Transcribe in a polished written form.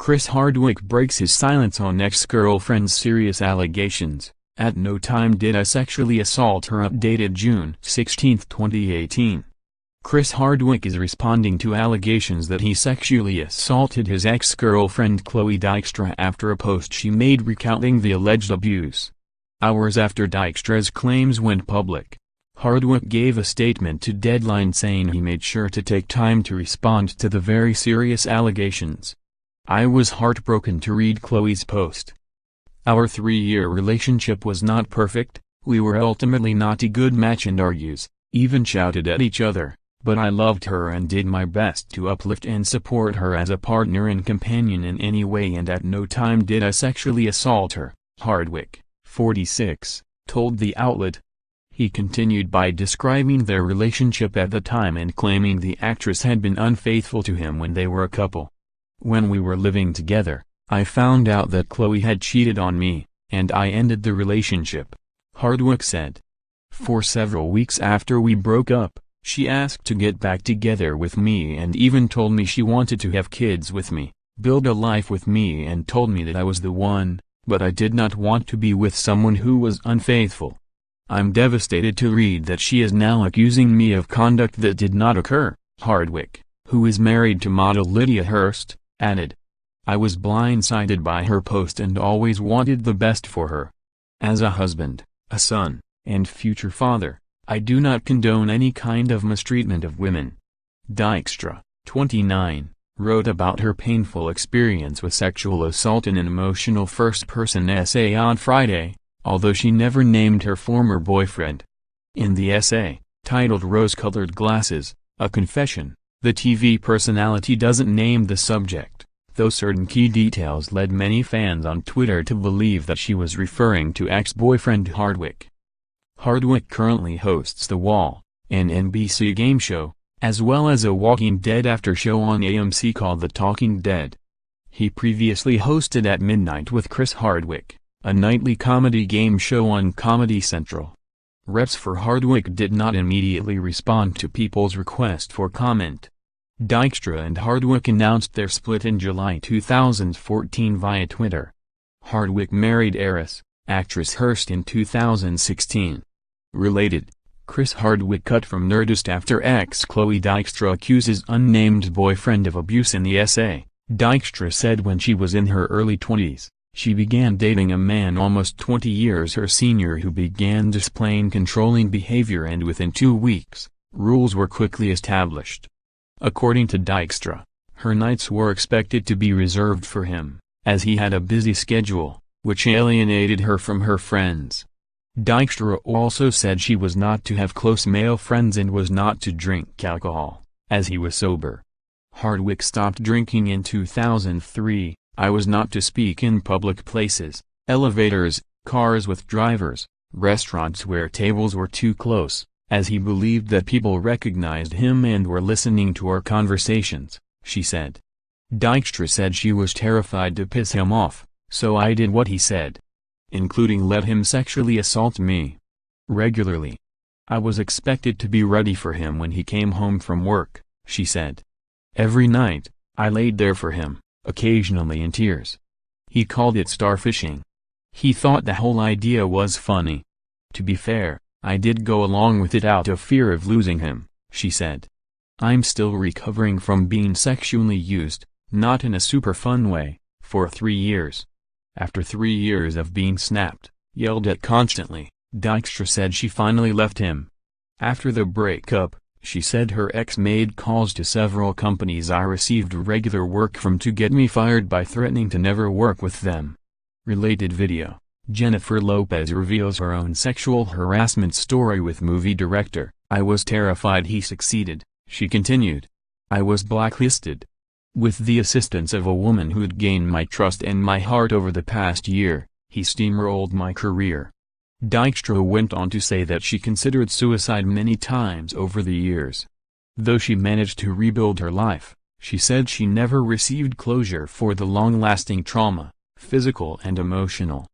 Chris Hardwick breaks his silence on ex-girlfriend's serious allegations. At no time did I sexually assault her. Updated June 16, 2018. Chris Hardwick is responding to allegations that he sexually assaulted his ex-girlfriend Chloe Dykstra after a post she made recounting the alleged abuse. Hours after Dykstra's claims went public, Hardwick gave a statement to Deadline saying he made sure to take time to respond to the very serious allegations. "I was heartbroken to read Chloe's post. Our 3-year relationship was not perfect, we were ultimately not a good match and argues, even shouted at each other, but I loved her and did my best to uplift and support her as a partner and companion in any way, and at no time did I sexually assault her," Hardwick, 46, told the outlet. He continued by describing their relationship at the time and claiming the actress had been unfaithful to him when they were a couple. "When we were living together, I found out that Chloe had cheated on me, and I ended the relationship," Hardwick said. "For several weeks after we broke up, she asked to get back together with me and even told me she wanted to have kids with me, build a life with me, and told me that I was the one, but I did not want to be with someone who was unfaithful. I'm devastated to read that she is now accusing me of conduct that did not occur," Hardwick, who is married to model Lydia Hurst, added. "I was blindsided by her post and always wanted the best for her. As a husband, a son, and future father, I do not condone any kind of mistreatment of women." Dykstra, 29, wrote about her painful experience with sexual assault in an emotional first-person essay on Friday, although she never named her former boyfriend. In the essay, titled "Rose-Colored Glasses, A Confession," the TV personality doesn't name the subject, though certain key details led many fans on Twitter to believe that she was referring to ex-boyfriend Hardwick. Hardwick currently hosts The Wall, an NBC game show, as well as a Walking Dead after-show on AMC called The Talking Dead. He previously hosted At Midnight with Chris Hardwick, a nightly comedy game show on Comedy Central. Reps for Hardwick did not immediately respond to people's request for comment. Dykstra and Hardwick announced their split in July 2014 via Twitter. Hardwick married heiress, actress Hurst in 2016. Related, Chris Hardwick cut from Nerdist after ex Chloe Dykstra accuses unnamed boyfriend of abuse. In the essay, Dykstra said when she was in her early 20s, she began dating a man almost 20 years her senior who began displaying controlling behavior, and within 2 weeks, rules were quickly established. According to Dykstra, her nights were expected to be reserved for him, as he had a busy schedule, which alienated her from her friends. Dykstra also said she was not to have close male friends and was not to drink alcohol, as he was sober. Hardwick stopped drinking in 2003, "I was not to speak in public places, elevators, cars with drivers, restaurants where tables were too close, as he believed that people recognized him and were listening to our conversations," she said. Dykstra said she was terrified to piss him off, "so I did what he said, including let him sexually assault me regularly. I was expected to be ready for him when he came home from work," she said. "Every night, I laid there for him, occasionally in tears. He called it starfishing. He thought the whole idea was funny. To be fair, I did go along with it out of fear of losing him," she said. "I'm still recovering from being sexually used, not in a super fun way, for 3 years. After 3 years of being snapped, yelled at constantly," Dykstra said she finally left him. After the breakup, she said her ex made calls to several companies I received regular work from to get me fired by threatening to never work with them. Related video, Jennifer Lopez reveals her own sexual harassment story with movie director. "I was terrified he succeeded," she continued. "I was blacklisted. With the assistance of a woman who'd gained my trust and my heart over the past year, he steamrolled my career." Dykstra went on to say that she considered suicide many times over the years. Though she managed to rebuild her life, she said she never received closure for the long-lasting trauma, physical and emotional,